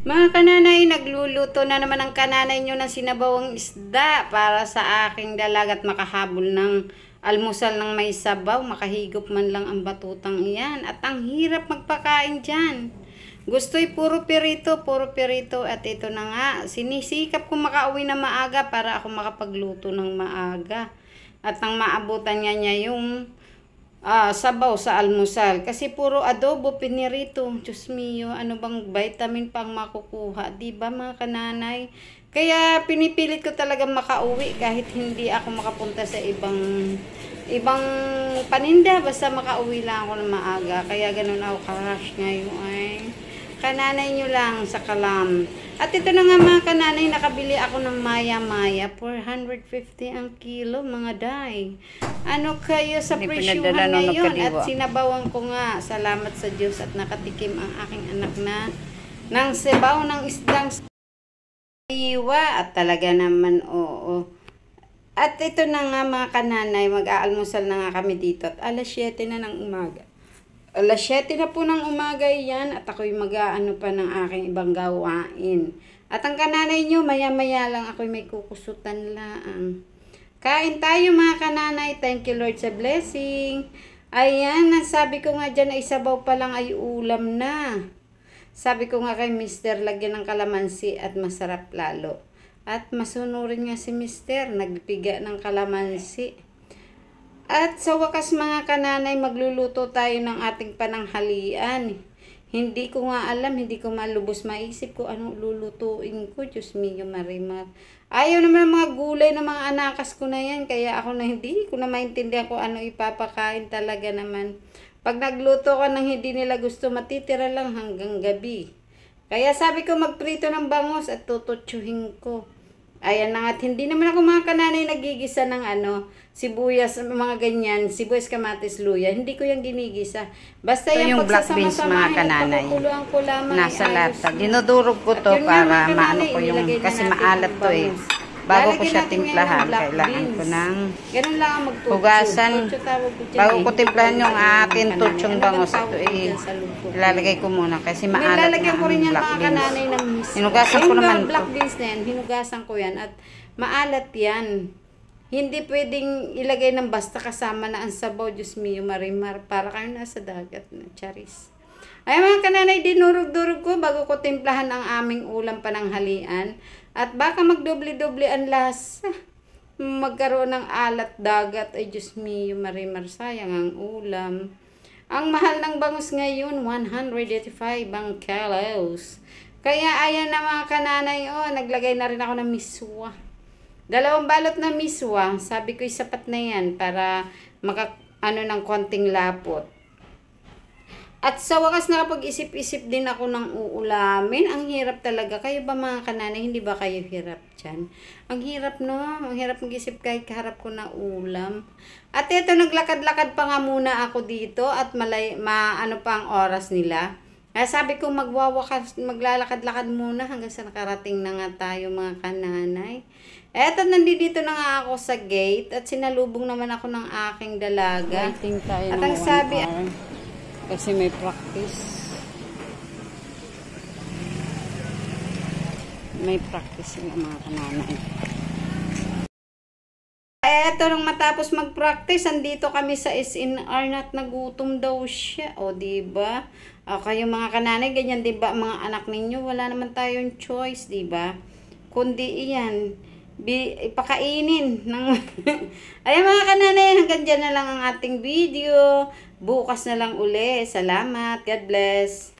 Mga kananay, nagluluto na naman ang kananay nyo ng sinabawang isda para sa aking dalagat makahabol ng almusal ng may sabaw. Makahigop man lang ang batutang iyan. At ang hirap magpakain dyan. Gusto'y puro pirito. At ito na nga, sinisikap ko makauwi na maaga para ako makapagluto ng maaga. At ang maabutan niya yung sabaw sa almusal. Kasi puro adobo, pinirito. Diyos mio, ano bang vitamin pang makukuha? Diba mga kananay? Kaya pinipilit ko talaga makauwi kahit hindi ako makapunta sa ibang paninda. Basta makauwi lang ako ng maaga. Kaya ganun ako ka-rush ngayon ay. Kananay nyo lang sa Kalam. At ito na nga mga kananay, nakabili ako ng maya-maya. 450 ang kilo mga day. Ano kayo sa presyuhan ngayon? At sinabawan ko nga. Salamat sa Diyos at nakatikim ang aking anak na ng sabaw ng isdang iwa. At talaga naman, oo. At ito na nga mga kananay, mag-aalmusal na nga kami dito. At alas 7 na ng umaga. Alas 7 na po ng umaga yan at ako'y mag-aano pa ng aking ibang gawain. At ang kananay nyo, maya-maya lang ako'y may kukusutan lang. Kain tayo mga kananay. Thank you Lord sa blessing. Ayan, sabi ko nga dyan ay sabaw pa lang ay ulam na. Sabi ko nga kay Mr. lagyan ng kalamansi at masarap lalo. At masunurin nga si Mr. nagpiga ng kalamansi. At sa wakas mga kananay, magluluto tayo ng ating pananghalian. Hindi ko nga alam, hindi ko malubos maisip ko anong lulutuin ko. Diyos mio marimar. Ayaw naman mga gulay ng mga anakas ko na yan. Kaya ako na hindi ko na maintindihan kung ano ipapakain talaga naman. Pag nagluto ka ng hindi nila gusto, matitira lang hanggang gabi. Kaya sabi ko magprito ng bangos at tututsuhin ko. Ayan na nga, hindi naman ako mga kananay nagigisa ng sibuyas, mga ganyan, sibuyas, kamatis, luya. Hindi ko yung ginigisa. Basta ito yung black beans mga kananay. Nasa lata. Dinudurog ko to para maano ko yung, kasi maalat to eh. Bago ko siya timplahan, kailangan ko ng hugasan. Bago ko timplahan yung ating tutsyong bangos. Ito ilalagay ko muna kasi maalat na ang black beans. Hinugasan ko naman ito. Black beans na yan, hinugasan ko yan at maalat yan. Hindi pwedeng ilagay ng basta kasama na ang sabaw. Diyos mio marimar, para kayo nasa dagat na charis. Ay mga kananay, dinurog-durog ko bago ko timplahan ang aming ulam pananghalian. At baka magdoble-doble ang lasa. Magkaroon ng alat dagat. Ay Diyos mio marimar, sayang ang ulam. Ang mahal ng bangus ngayon, 185 ang kilos. Kaya ayan na mga kananay, naglagay na rin ako ng miswa. 2 balot na miswa. Sabi ko sapat na yan para ng konting lapot. At sa wakas nakapag-isip-isip din ako ng uulamin. Ang hirap talaga. Kayo ba mga kananay, hindi ba kayo hirap dyan? Ang hirap no? Ang hirap mag-isip kahit kaharap ko na ulam. At ito, naglakad-lakad pa nga muna ako dito at ano pa ang oras nila. Kaya sabi ko maglalakad-lakad muna hanggang sa nakarating na nga tayo mga kananay. Eto, nandito na nga ako sa gate at sinalubong naman ako ng aking dalaga. At ang sabi, kasi may practice. May practice yung mga kananay. Eto, nung matapos mag-practice, andito kami sa SNR at nagutom daw siya. O, diba? Kayo mga kananay, ganyan diba mga anak ninyo? Wala naman tayong choice, diba? Kundi iyan, ipakainin ng ayan mga kananay, hanggang dyan na lang ang ating video. Bukas na lang uli. Salamat. God bless.